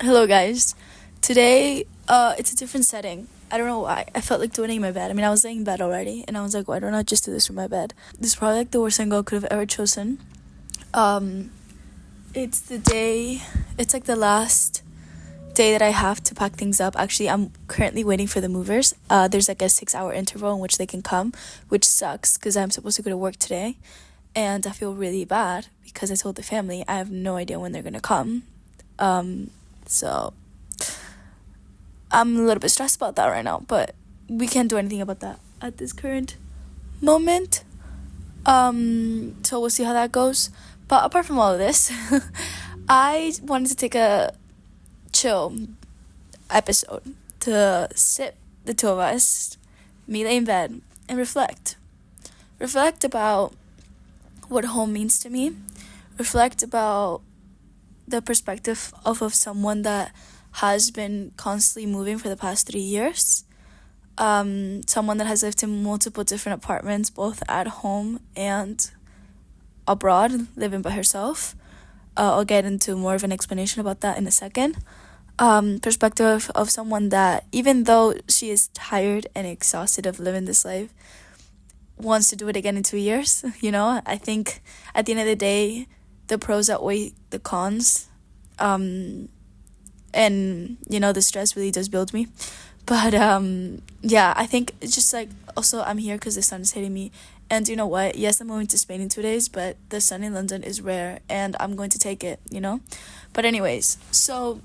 Hello, guys. Today, it's a different setting. I don't know why. I felt like doing it in my bed. I mean, I was laying in bed already, and I was like, why don't I just do this from my bed? This is probably like the worst thing I could have ever chosen. Um, it's the day. It's like the last day that I have to pack things up. Actually, I'm currently waiting for the movers. There's like a 6 hour interval in which they can come, which sucks because I'm supposed to go to work today, and I feel really bad because I told the family I have no idea when they're gonna come. So I'm a little bit stressed about that right now, but we can't do anything about that at this current moment. So we'll see how that goes. But apart from all of this, I wanted to take a chill episode to sit the two of us, me lay in bed, and reflect. Reflect about what home means to me. Reflect about the perspective of someone that has been constantly moving for the past 3 years. Someone that has lived in multiple different apartments, both at home and abroad, living by herself. I'll get into more of an explanation about that in a second. Perspective of someone that, even though she is tired and exhausted of living this life, wants to do it again in 2 years. I think at the end of the day, the pros outweigh the cons. And the stress really does build me. But yeah, I think it's just like, also I'm here because the sun is hitting me. And you know what? Yes, I'm moving to Spain in 2 days, but the sun in London is rare and I'm going to take it. But anyways, so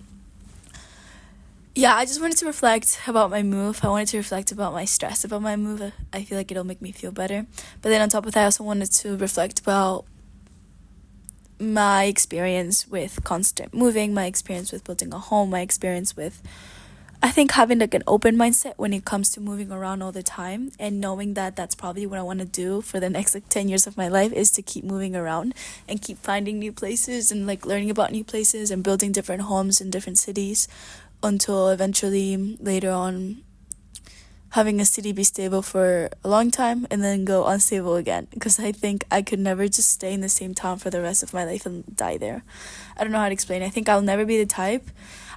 yeah, I just wanted to reflect about my move. I wanted to reflect about my stress about my move. I feel like it'll make me feel better. But then on top of that, I also wanted to reflect about my experience with constant moving, my experience with building a home, my experience with, I think, having like an open mindset when it comes to moving around all the time, and knowing that that's probably what I want to do for the next 10 years of my life, is to keep moving around and keep finding new places and like learning about new places and building different homes in different cities until eventually later on having a city be stable for a long time and then go unstable again, because I think I could never just stay in the same town for the rest of my life and die there. I don't know how to explain. I think I'll never be the type.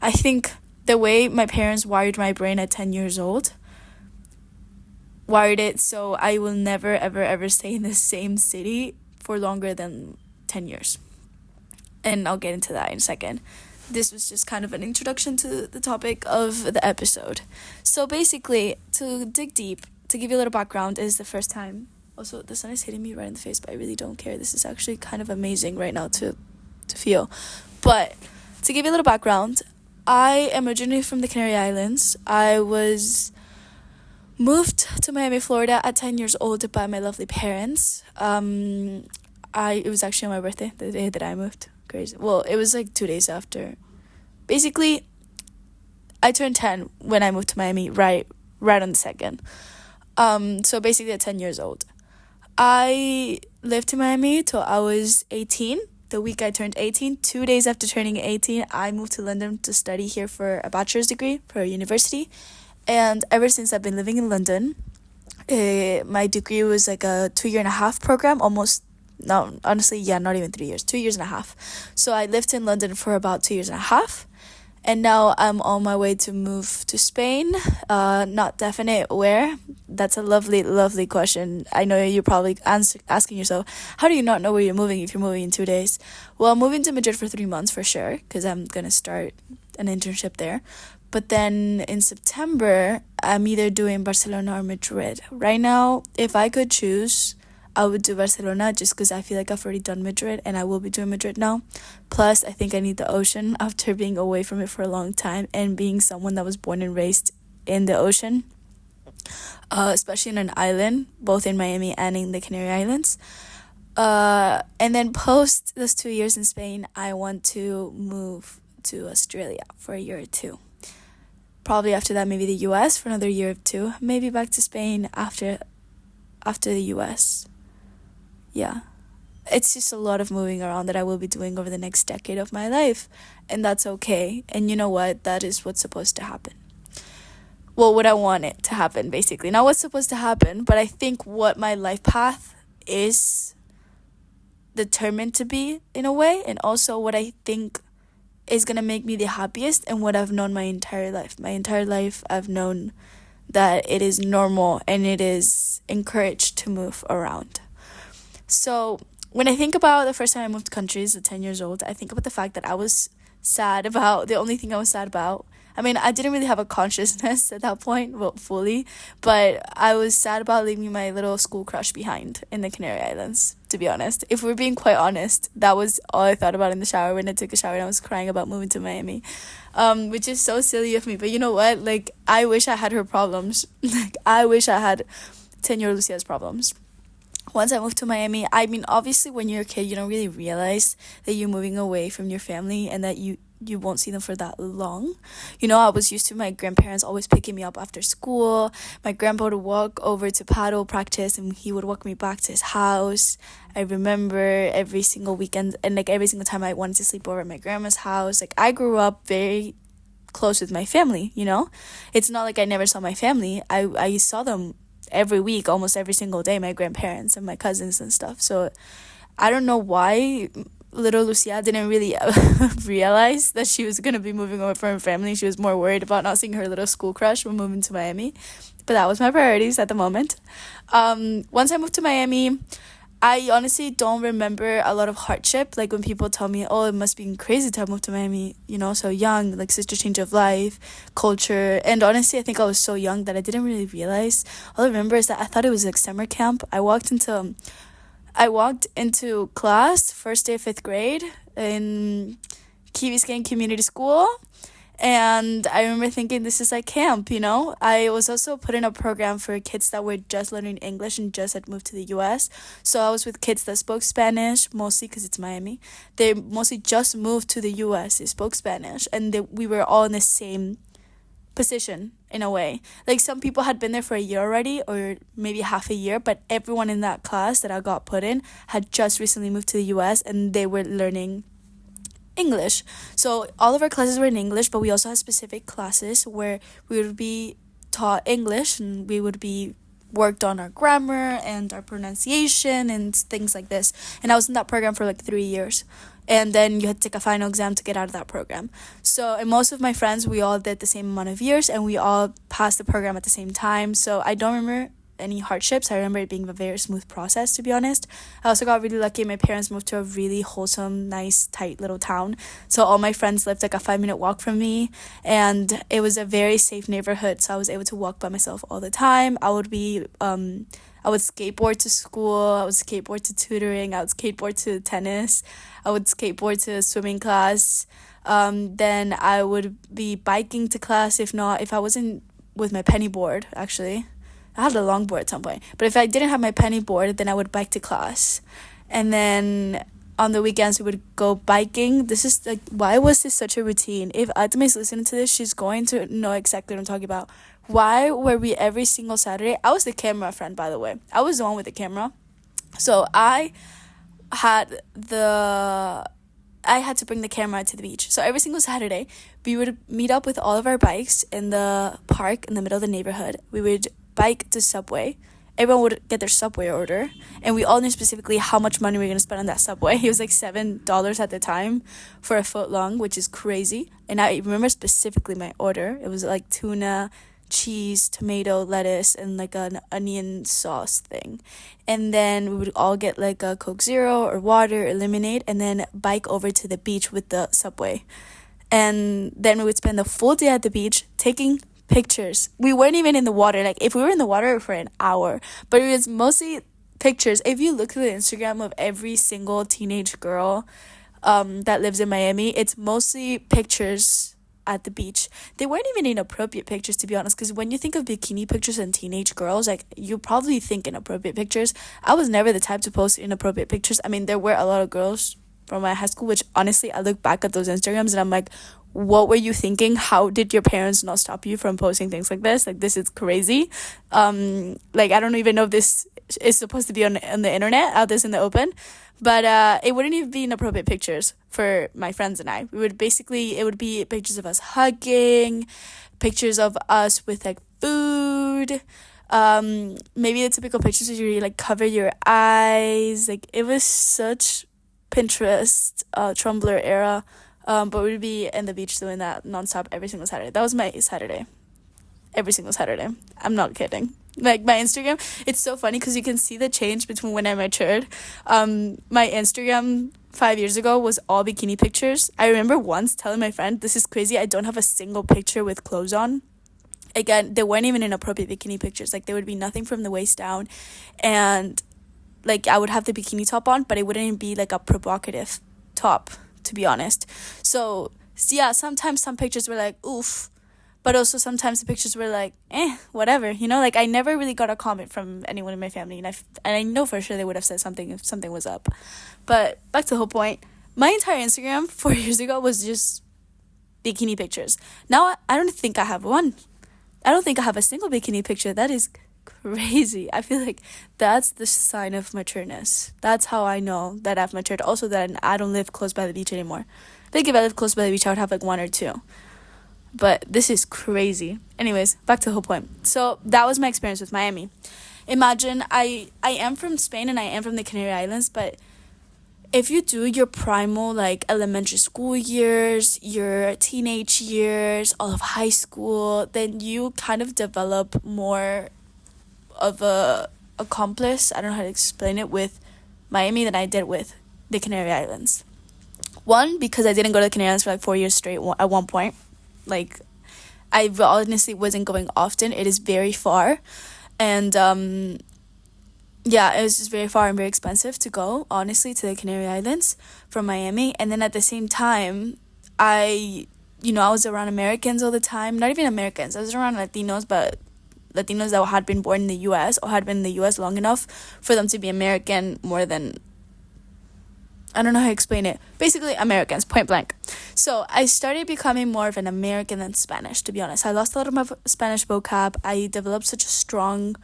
I think the way my parents wired my brain at 10 years old wired it so I will never ever ever stay in the same city for longer than 10 years. And I'll get into that in a second. This was just kind of an introduction to the topic of the episode. So basically, to dig deep, to give you a little background, is the first time. Also, the sun is hitting me right in the face, but I really don't care. This is actually kind of amazing right now to feel. But to give you a little background, I am originally from the Canary Islands. I was moved to Miami, Florida at 10 years old by my lovely parents. It was actually on my birthday, the day that I moved. Crazy. Well, it was like 2 days after. Basically, I turned 10 when I moved to Miami, right on the second. So basically at 10 years old. I lived in Miami till I was 18. The week I turned 18, 2 days after turning 18, I moved to London to study here for a bachelor's degree for a university. And ever since I've been living in London, my degree was like a 2.5 year program, almost. No, honestly, yeah, not even 3 years, 2.5 years. So I lived in London for about 2.5 years. And now I'm on my way to move to Spain. Not definite where. That's a lovely, lovely question. I know you're probably asking yourself, how do you not know where you're moving if you're moving in 2 days? Well, I'm moving to Madrid for 3 months for sure, because I'm going to start an internship there. But then in September, I'm either doing Barcelona or Madrid. Right now, if I could choose, I would do Barcelona just because I feel like I've already done Madrid and I will be doing Madrid now. Plus, I think I need the ocean after being away from it for a long time and being someone that was born and raised in the ocean, especially in an island, both in Miami and in the Canary Islands. And then post those 2 years in Spain, I want to move to Australia for a year or two. Probably after that, maybe the US for another year or two. Maybe back to Spain after the US. Yeah, it's just a lot of moving around that I will be doing over the next decade of my life, and that's okay. And you know what? That is what's supposed to happen. Well, what I want it to happen, basically. Not what's supposed to happen, but I think what my life path is determined to be, in a way, and also what I think is gonna make me the happiest and what I've known my entire life. My entire life, I've known that it is normal and it is encouraged to move around. So when I think about the first time I moved countries at 10 years old, I think about the fact that I was sad about, the only thing I was sad about, I mean, I didn't really have a consciousness at that point, well, fully, but I was sad about leaving my little school crush behind in the Canary Islands, to be honest. If we're being quite honest, that was all I thought about in the shower when I took a shower and I was crying about moving to Miami, which is so silly of me. But you know what? Like, I wish I had her problems. Like, I wish I had 10-year Lucia's problems. Once I moved to Miami, I mean, obviously when you're a kid, you don't really realize that you're moving away from your family and that you won't see them for that long. You know, I was used to my grandparents always picking me up after school. My grandpa would walk over to paddle practice and he would walk me back to his house. I remember every single weekend and like every single time I wanted to sleep over at my grandma's house. Like, I grew up very close with my family, you know? It's not like I never saw my family. I saw them every week, almost every single day, my grandparents and my cousins and stuff. So I don't know why little Lucia didn't really realize that she was going to be moving away from her family. She was more worried about not seeing her little school crush when moving to Miami. But that was my priorities at the moment. Once I moved to Miami, I honestly don't remember a lot of hardship. Like when people tell me, oh, it must be crazy to have moved to Miami, you know, so young, like such a change of life, culture. And honestly, I think I was so young that I didn't really realize. All I remember is that I thought it was like summer camp. I walked into class first day of 5th grade in Key Biscayne Community School, and I remember thinking this is like camp, you know. I was also put in a program for kids that were just learning English and just had moved to the US. So I was with kids that spoke Spanish, mostly because it's Miami. They mostly just moved to the US, they spoke Spanish, and we were all in the same position in a way. Like some people had been there for a year already or maybe half a year, but everyone in that class that I got put in had just recently moved to the US and they were learning English. So all of our classes were in English, but we also had specific classes where we would be taught English and we would be worked on our grammar and our pronunciation and things like this. And I was in that program for like 3 years. And then you had to take a final exam to get out of that program. So, and most of my friends, we all did the same amount of years and we all passed the program at the same time. So I don't remember any hardships. I remember it being a very smooth process, to be honest. I also got really lucky. My parents moved to a really wholesome, nice, tight little town. So all my friends lived like a 5-minute walk from me. And it was a very safe neighborhood. So I was able to walk by myself all the time. I would skateboard to school, I would skateboard to tutoring, I would skateboard to tennis, I would skateboard to swimming class. Then I would be biking to class, if I wasn't with my penny board, actually. I had a longboard at some point. But if I didn't have my penny board, then I would bike to class. And then on the weekends, we would go biking. This is like, why was this such a routine? If Atma is listening to this, she's going to know exactly what I'm talking about. Why were we every single Saturday? I was the camera friend, by the way. I was the one with the camera. So I had to bring the camera to the beach. So every single Saturday, we would meet up with all of our bikes in the park in the middle of the neighborhood. We would bike to Subway. Everyone would get their Subway order. And we all knew specifically how much money we were going to spend on that Subway. It was like $7 at the time for a foot long, which is crazy. And I remember specifically my order. It was like tuna, cheese, tomato, lettuce, and like an onion sauce thing. And then we would all get like a Coke Zero or water or lemonade and then bike over to the beach with the Subway. And then we would spend the full day at the beach taking pictures. We weren't even in the water. Like if we were in the water for an hour, but it was mostly pictures. If you look at the Instagram of every single teenage girl that lives in Miami, it's mostly pictures at the beach. They weren't even inappropriate pictures, to be honest, because when you think of bikini pictures and teenage girls, like you probably think inappropriate pictures. I was never the type to post inappropriate pictures. I mean, there were a lot of girls from my high school, which honestly I look back at those Instagrams and I'm like, what were you thinking? How did your parents not stop you from posting things like this? Like, this is crazy. Like, I don't even know if this is supposed to be on the internet, out this in the open. But it wouldn't even be inappropriate pictures for my friends and I. It would be pictures of us hugging, pictures of us with like food, maybe the typical pictures where you like cover your eyes. Like, it was such Pinterest, Tumblr era But we'd be in the beach doing that nonstop every single Saturday. That was my Saturday. Every single Saturday. I'm not kidding. Like my Instagram, it's so funny because you can see the change between when I matured. My Instagram 5 years ago was all bikini pictures. I remember once telling my friend, this is crazy, I don't have a single picture with clothes on. Again, they weren't even inappropriate bikini pictures. Like, there would be nothing from the waist down, and like I would have the bikini top on, but it wouldn't be like a provocative top, to be honest. So yeah, sometimes some pictures were like oof, but also sometimes the pictures were like whatever, like I never really got a comment from anyone in my family, and I know for sure they would have said something if something was up. But back to the whole point, my entire Instagram 4 years ago was just bikini pictures. Now I don't think I have one. I don't think I have a single bikini picture. That is crazy. I feel like that's the sign of matureness. That's how I know that I've matured. Also, that I don't live close by the beach anymore. Like, if I lived close by the beach, I would have like one or two. But this is crazy. Anyways, back to the whole point. So that was my experience with Miami. Imagine I am from Spain and I am from the Canary Islands, but if you do your primal, like, elementary school years, your teenage years, all of high school, then you kind of develop more of a accomplice, I don't know how to explain it, with Miami than I did with the Canary Islands. One, because I didn't go to the Canary Islands for like 4 years straight at one point. Like, I honestly wasn't going often. It is very far. And yeah, it was just very far and very expensive to go, honestly, to the Canary Islands from Miami. And then at the same time, I was around Americans all the time. Not even Americans. I was around Latinos, but Latinos that had been born in the U.S. or had been in the U.S. long enough for them to be American more than... I don't know how to explain it. Basically, Americans, point blank. So I started becoming more of an American than Spanish, to be honest. I lost a lot of my Spanish vocab. I developed such a strong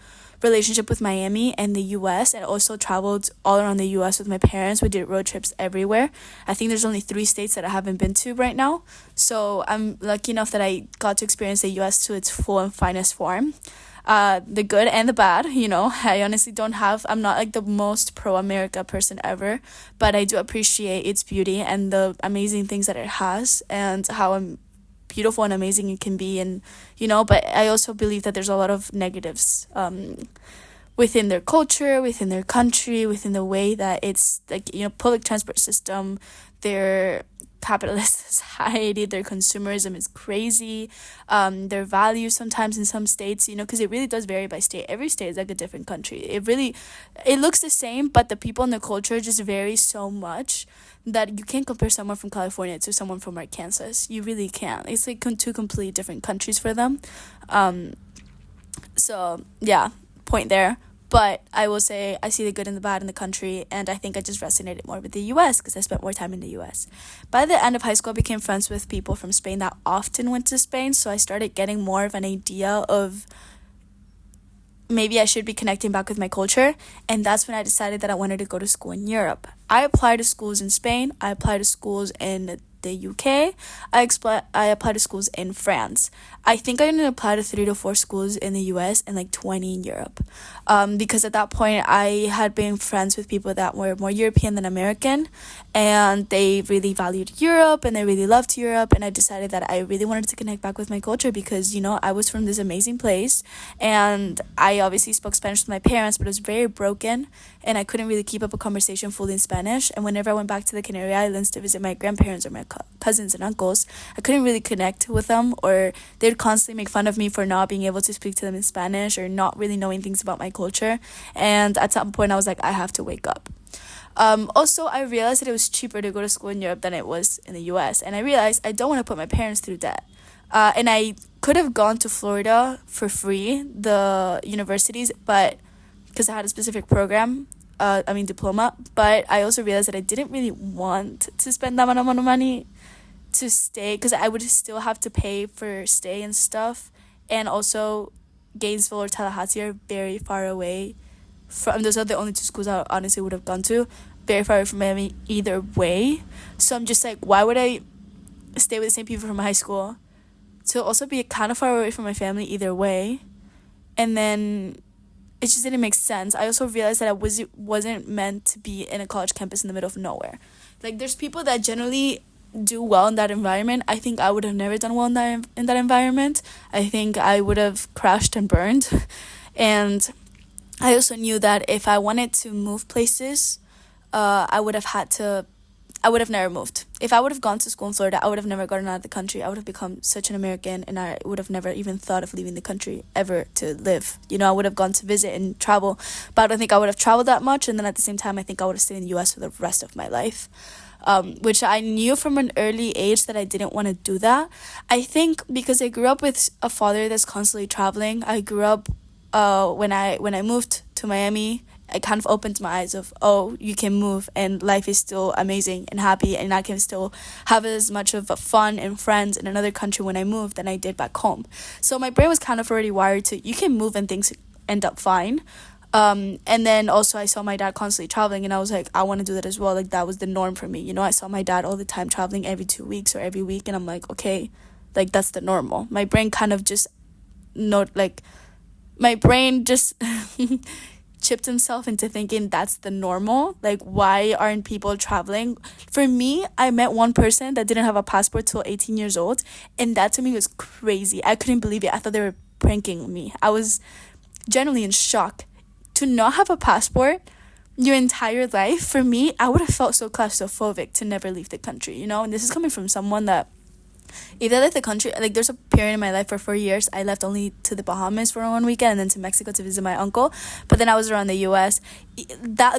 relationship with Miami and the U.S. and also traveled all around the U.S. with my parents. We did road trips everywhere. I think there's only 3 states that I haven't been to right now. So I'm lucky enough that I got to experience the U.S. to its full and finest form. The good and the bad, I honestly I'm not like the most pro-America person ever, but I do appreciate its beauty and the amazing things that it has and how beautiful and amazing it can be. And but I also believe that there's a lot of negatives within their culture, within their country, within the way that it's like, public transport system, their capitalist society, their consumerism is crazy, their values sometimes in some states, because it really does vary by state. Every state is like a different country. It looks the same, but the people and the culture just vary so much that you can't compare someone from California to someone from Arkansas. You really can't. It's like 2 completely different countries for them. So yeah, point there. But I will say I see the good and the bad in the country, and I think I just resonated more with the U.S. because I spent more time in the U.S. By the end of high school, I became friends with people from Spain that often went to Spain, so I started getting more of an idea of maybe I should be connecting back with my culture, and that's when I decided that I wanted to go to school in Europe. I applied to schools in Spain, I applied to schools in the UK, I applied to schools in France. I think I didn't apply to 3 to 4 schools in the US and like 20 in Europe. Because at that point I had been friends with people that were more European than American, and they really valued Europe and they really loved Europe, and I decided that I really wanted to connect back with my culture because, I was from this amazing place, and I obviously spoke Spanish with my parents, but it was very broken and I couldn't really keep up a conversation fully in Spanish. And whenever I went back to the Canary Islands to visit my grandparents or my cousins and uncles, I couldn't really connect with them, or they'd constantly make fun of me for not being able to speak to them in Spanish or not really knowing things about my culture. And at some point I was like, I have to wake up. Also, I realized that it was cheaper to go to school in Europe than it was in the US, and I realized I don't want to put my parents through debt. And I could have gone to Florida for free, the universities, but because I had a specific program, diploma, but I also realized that I didn't really want to spend that amount of money to stay, because I would still have to pay for stay and stuff, and also Gainesville or Tallahassee are very far away from, those are the only 2 schools I honestly would have gone to, very far away from Miami either way. So I'm just like, why would I stay with the same people from high school to also be kind of far away from my family either way? And then it just didn't make sense. I also realized that I wasn't meant to be in a college campus in the middle of nowhere. Like, there's people that generally do well in that environment, I think I would have never done well in that environment. I think I would have crashed and burned. And I also knew that if I wanted to move places, I would have had to. I would have never moved. If I would have gone to school in Florida, I would have never gotten out of the country. I would have become such an American, and I would have never even thought of leaving the country ever to live. I would have gone to visit and travel, but I don't think I would have traveled that much. And then at the same time, I think I would have stayed in the U.S. for the rest of my life, which I knew from an early age that I didn't want to do that. I think because I grew up with a father that's constantly traveling. I grew up when I moved to Miami. I kind of opened my eyes of, oh, you can move and life is still amazing and happy, and I can still have as much of fun and friends in another country when I moved than I did back home. So my brain was kind of already wired to, you can move and things end up fine. And then also I saw my dad constantly traveling, and I was like, I want to do that as well. Like, that was the norm for me. I saw my dad all the time traveling every 2 weeks or every week, and I'm like, okay, like, that's the normal. My brain kind of just, my brain just chipped himself into thinking that's the normal. Like, why aren't people traveling? For me, I met one person that didn't have a passport till 18 years old, and that to me was crazy. I couldn't believe it. I thought they were pranking me. I was genuinely in shock. To not have a passport your entire life, for me, I would have felt so claustrophobic to never leave the country, and this is coming from someone that, if I left the country, like, there's a period in my life for 4 years I left only to the Bahamas for one weekend and then to Mexico to visit my uncle, but then I was around the US.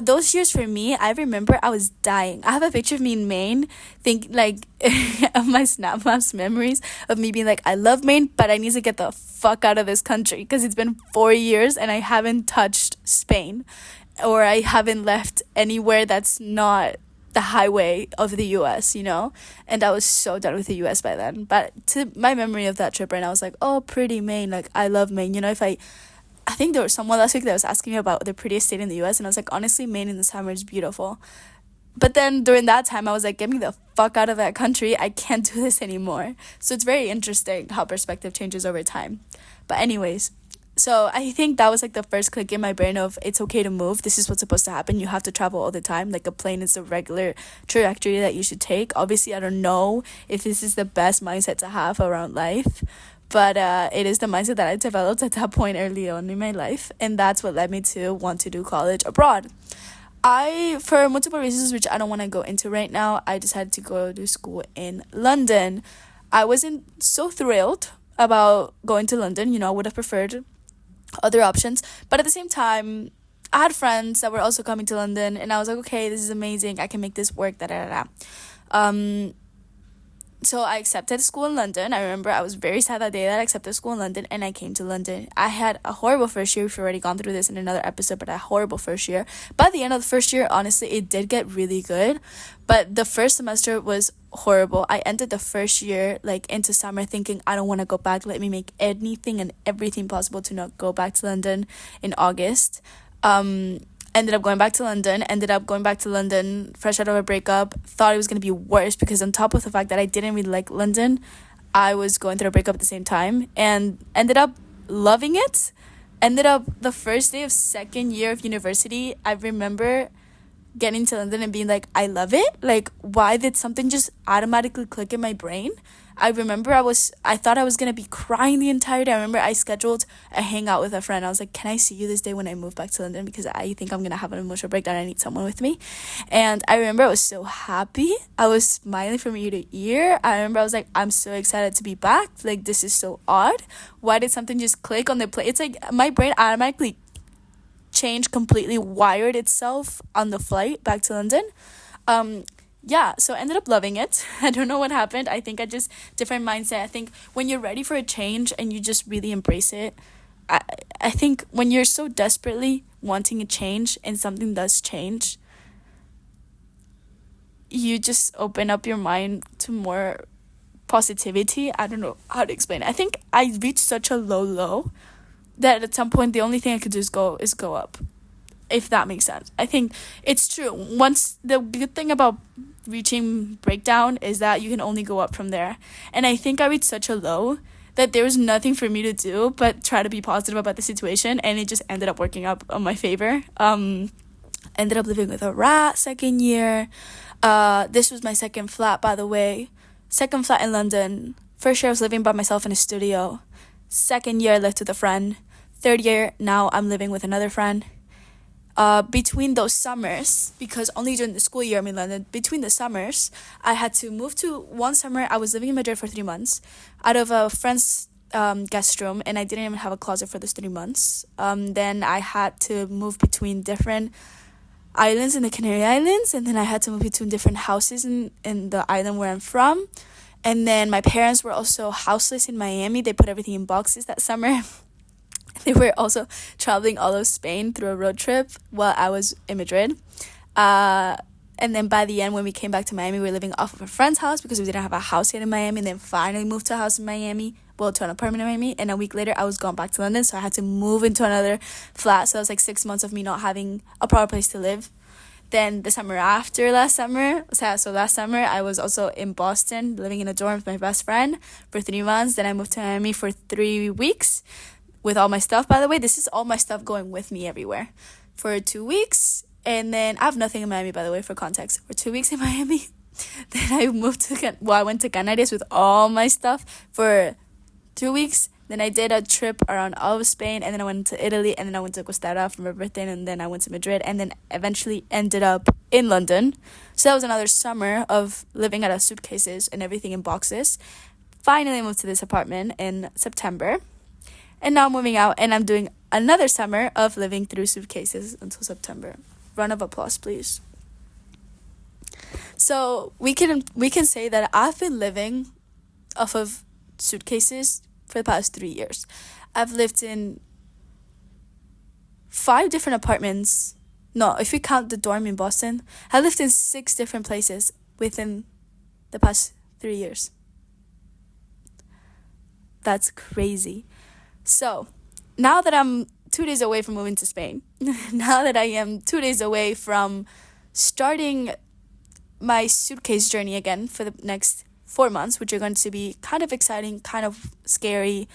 Those years for me, I remember I was dying. I have a picture of me in Maine, of my Snap Maps memories of me being like, I love Maine, but I need to get the fuck out of this country because it's been 4 years and I haven't touched Spain, or I haven't left anywhere that's not the highway of the US, and I was so done with the US by then. But to my memory of that trip right now, I was like, oh, pretty Maine, like, I love Maine. If I think there was someone last week that was asking me about the prettiest state in the US, and I was like, honestly, Maine in the summer is beautiful. But then during that time, I was like, get me the fuck out of that country. I can't do this anymore. So it's very interesting how perspective changes over time. But anyways, so I think that was like the first click in my brain of, it's okay to move. This is what's supposed to happen. You have to travel all the time. Like, a plane is the regular trajectory that you should take. Obviously, I don't know if this is the best mindset to have around life, but it is the mindset that I developed at that point early on in my life. And that's what led me to want to do college abroad. For multiple reasons, which I don't want to go into right now, I decided to go to school in London. I wasn't so thrilled about going to London. I would have preferred other options, but at the same time, I had friends that were also coming to London, and I was like, okay, this is amazing, I can make this work, so I accepted school in London. I remember I was very sad that day that I accepted school in London, and I came to London. I had a horrible first year. We've already gone through this in another episode, but a horrible first year. By the end of the first year, honestly, it did get really good, but the first semester was horrible. I ended the first year, like, into summer, thinking, I don't want to go back. Let me make anything and everything possible to not go back to London in August. Ended up going back to London fresh out of a breakup. Thought it was going to be worse because, on top of the fact that I didn't really like London, I was going through a breakup at the same time, and ended up loving it. Ended up the first day of second year of university, I remember getting to London and being like, I love it. Like, why did something just automatically click in my brain? I remember I thought I was going to be crying the entire day. I remember I scheduled a hangout with a friend. I was like, can I see you this day when I move back to London? Because I think I'm going to have an emotional breakdown. I need someone with me. And I remember I was so happy. I was smiling from ear to ear. I remember I was like, I'm so excited to be back. Like, this is so odd. Why did something just click on the plane? It's like my brain automatically changed, completely wired itself on the flight back to London. So I ended up loving it. I don't know what happened. I think different mindset. I think when you're ready for a change and you just really embrace it, I think when you're so desperately wanting a change and something does change, you just open up your mind to more positivity. I don't know how to explain it. I think I reached such a low that at some point the only thing I could do is go up, if that makes sense. I think it's true. Once, the good thing about reaching breakdown is that you can only go up from there. And I think I reached such a low that there was nothing for me to do but try to be positive about the situation, and it just ended up working out on my favor. Ended up living with a rat second year. This was my second flat, by the way. Second flat in London. First year I was living by myself in a studio. Second year I lived with a friend. Third year, now I'm living with another friend. Between those summers, because only during the school year I'm in London, between the summers, I had to move to one summer. I was living in Madrid for 3 months out of a friend's guest room, and I didn't even have a closet for those 3 months. Then I had to move between different islands in the Canary Islands, and then I had to move between different houses in the island where I'm from. And then my parents were also houseless in Miami. They put everything in boxes that summer. They were also traveling all of Spain through a road trip while I was in Madrid. And then by the end, when we came back to Miami, we were living off of a friend's house because we didn't have a house yet in Miami. And then finally moved to a house in Miami, well, to an apartment in Miami. And a week later, I was going back to London, so I had to move into another flat. So it was like 6 months of me not having a proper place to live. Then the summer after last summer, so last summer, I was also in Boston, living in a dorm with my best friend for 3 months. Then I moved to Miami for 3 weeks with all my stuff, by the way. This is all my stuff going with me everywhere for 2 weeks. And then I have nothing in Miami, by the way, for context. For 2 weeks in Miami. Then I moved to, I went to Canarias with all my stuff for 2 weeks. Then I did a trip around all of Spain, and then I went to Italy, and then I went to Costa Rica for my birthday, and then I went to Madrid, and then eventually ended up in London. So that was another summer of living out of suitcases and everything in boxes. Finally moved to this apartment in September, and now I'm moving out, and I'm doing another summer of living through suitcases until September. Round of applause, please. So we can say that I've been living off of suitcases for the past 3 years. I've lived in 5 different apartments. No, if we count the dorm in Boston, I lived in 6 different places within the past 3 years. That's crazy. So now that I'm 2 days away from moving to Spain, now that I am 2 days away from starting my suitcase journey again for the next 4 months, which are going to be kind of exciting, kind of scary,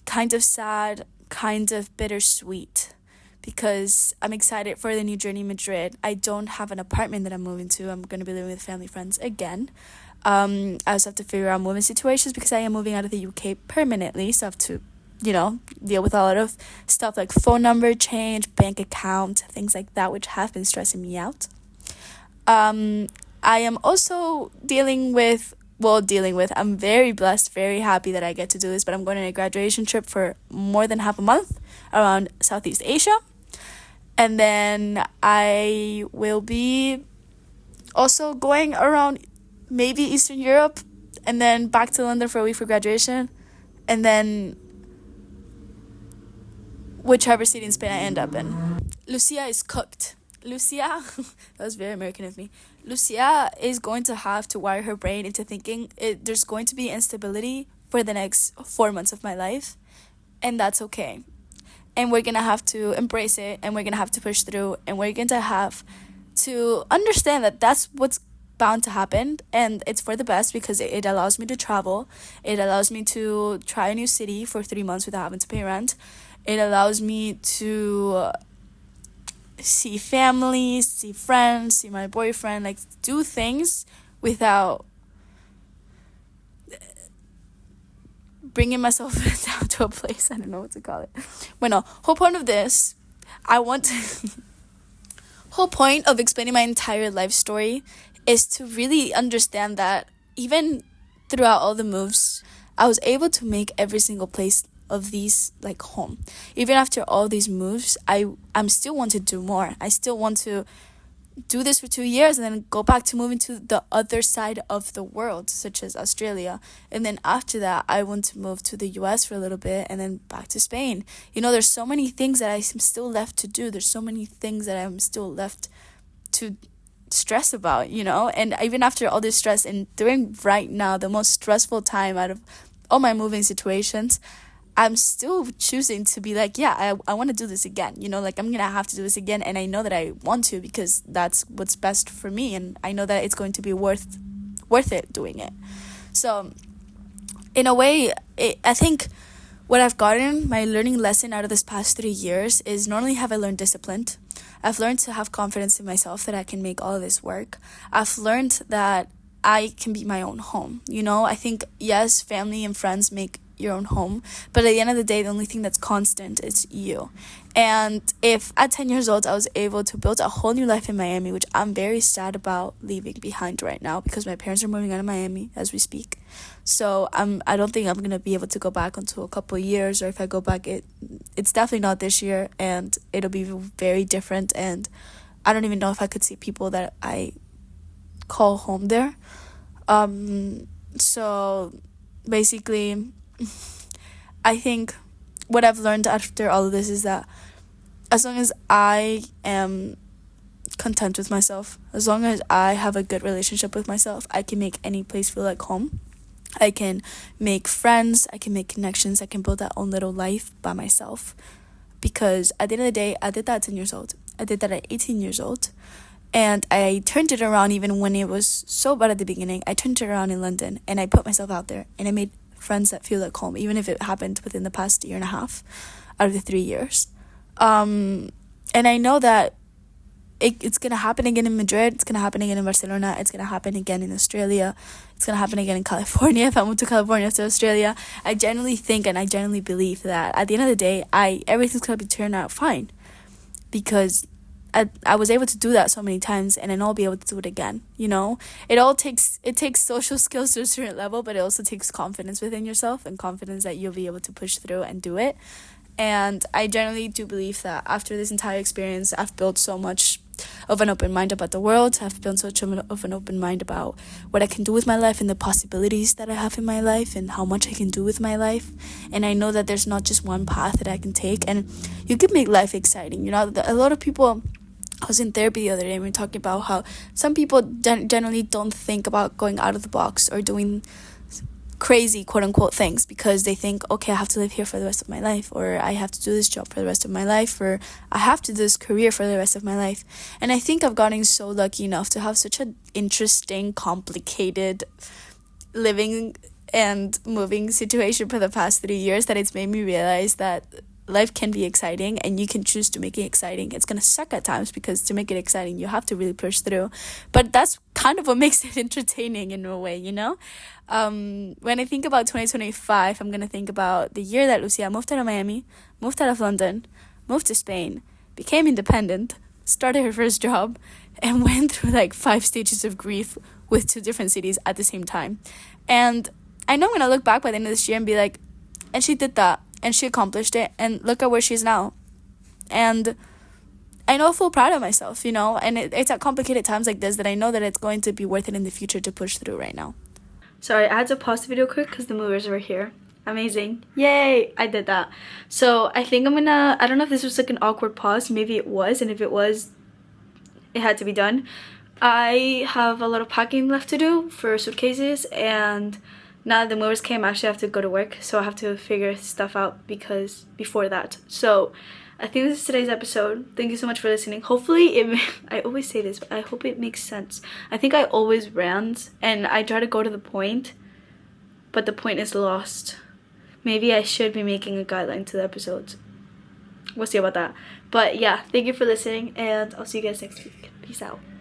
kind of sad, kind of bittersweet, because I'm excited for the new journey in Madrid. I don't have an apartment that I'm moving to. I'm going to be living with family friends again. I also have to figure out moving situations because I am moving out of the UK permanently, so I have to, deal with a lot of stuff like phone number change, bank account, things like that, which have been stressing me out. I am also dealing with, I'm very blessed, very happy that I get to do this, but I'm going on a graduation trip for more than half a month around Southeast Asia. And then I will be also going around maybe Eastern Europe, and then back to London for a week for graduation, and then whichever city in Spain I end up in. Lucia is cooked. Lucia, that was very American of me. Lucia is going to have to wire her brain into thinking there's going to be instability for the next 4 months of my life, and that's okay. And we're going to have to embrace it, and we're going to have to push through, and we're going to have to understand that that's what's bound to happen, and it's for the best because it allows me to travel. It allows me to try a new city for 3 months without having to pay rent. It allows me to see family, see friends, see my boyfriend, like do things without bringing myself down to a place. I don't know what to call it. Bueno, whole point of this, whole point of explaining my entire life story is to really understand that even throughout all the moves, I was able to make every single place of these like home. Even after all these moves, I'm still want to do more. I still want to do this for 2 years and then go back to moving to the other side of the world, such as Australia. And then after that, I want to move to the US for a little bit and then back to Spain. There's so many things that I'm still left to do. There's so many things that I'm still left to stress about, and even after all this stress and during right now, the most stressful time out of all my moving situations, I'm still choosing to be like, yeah, I want to do this again. Like I'm going to have to do this again. And I know that I want to because that's what's best for me. And I know that it's going to be worth it doing it. So in a way, I think what I've gotten, my learning lesson out of this past 3 years is not only have I learned discipline, I've learned to have confidence in myself that I can make all of this work. I've learned that I can be my own home. I think, yes, family and friends make your own home, but at the end of the day, the only thing that's constant is you. And if at 10 years old I was able to build a whole new life in Miami, which I'm very sad about leaving behind right now because my parents are moving out of Miami as we speak, so I don't think I'm gonna be able to go back until a couple of years, or if I go back, it's definitely not this year, and it'll be very different, and I don't even know if I could see people that I call home there. So basically, I think what I've learned after all of this is that as long as I am content with myself, as long as I have a good relationship with myself, I can make any place feel like home. I can make friends, I can make connections, I can build that own little life by myself. Because at the end of the day, I did that at 10 years old. I did that at 18 years old. And I turned it around even when it was so bad at the beginning. I turned it around in London, and I put myself out there, and I made friends that feel like home, even if it happened within the past year and a half out of the 3 years. And I know that it's going to happen again in Madrid, it's going to happen again in Barcelona, it's going to happen again in Australia, it's going to happen again in California if I move to California after Australia. I genuinely think and I genuinely believe that at the end of the day, everything's going to turn out fine, because I was able to do that so many times, and then I'll be able to do it again. It takes social skills to a certain level, but it also takes confidence within yourself and confidence that you'll be able to push through and do it. And I generally do believe that after this entire experience, I've built so much of an open mind about the world. I've built such of an open mind about what I can do with my life and the possibilities that I have in my life and how much I can do with my life. And I know that there's not just one path that I can take, and you can make life exciting. A lot of people, I was in therapy the other day and we were talking about how some people generally don't think about going out of the box or doing crazy quote-unquote things because they think, okay, I have to live here for the rest of my life, or I have to do this job for the rest of my life, or I have to do this career for the rest of my life. And I think I've gotten so lucky enough to have such an interesting, complicated living and moving situation for the past 3 years that it's made me realize that life can be exciting, and you can choose to make it exciting. It's gonna suck at times because to make it exciting you have to really push through, but that's kind of what makes it entertaining in a way. When I think about 2025, I'm gonna think about the year that Lucia moved out of Miami, moved out of London, moved to Spain, became independent, started her first job, and went through like 5 stages of grief with 2 different cities at the same time. And I know I'm gonna look back by the end of this year and be like, and she did that, and she accomplished it, and look at where she is now. And I know I feel proud of myself, and it's at complicated times like this that I know that it's going to be worth it in the future to push through right now. Sorry, I had to pause the video quick because the movers were here. Amazing. Yay! I did that. So I think I don't know if this was like an awkward pause. Maybe it was, and if it was, it had to be done. I have a lot of packing left to do for suitcases, and now that the movers came, I actually have to go to work, so I have to figure stuff out before that. So I think this is today's episode. Thank you so much for listening. Hopefully I always say this, but I hope it makes sense. I think I always rant and I try to go to the point, but the point is lost. Maybe I should be making a guideline to the episodes. We'll see about that. But yeah, thank you for listening, and I'll see you guys next week. Peace out.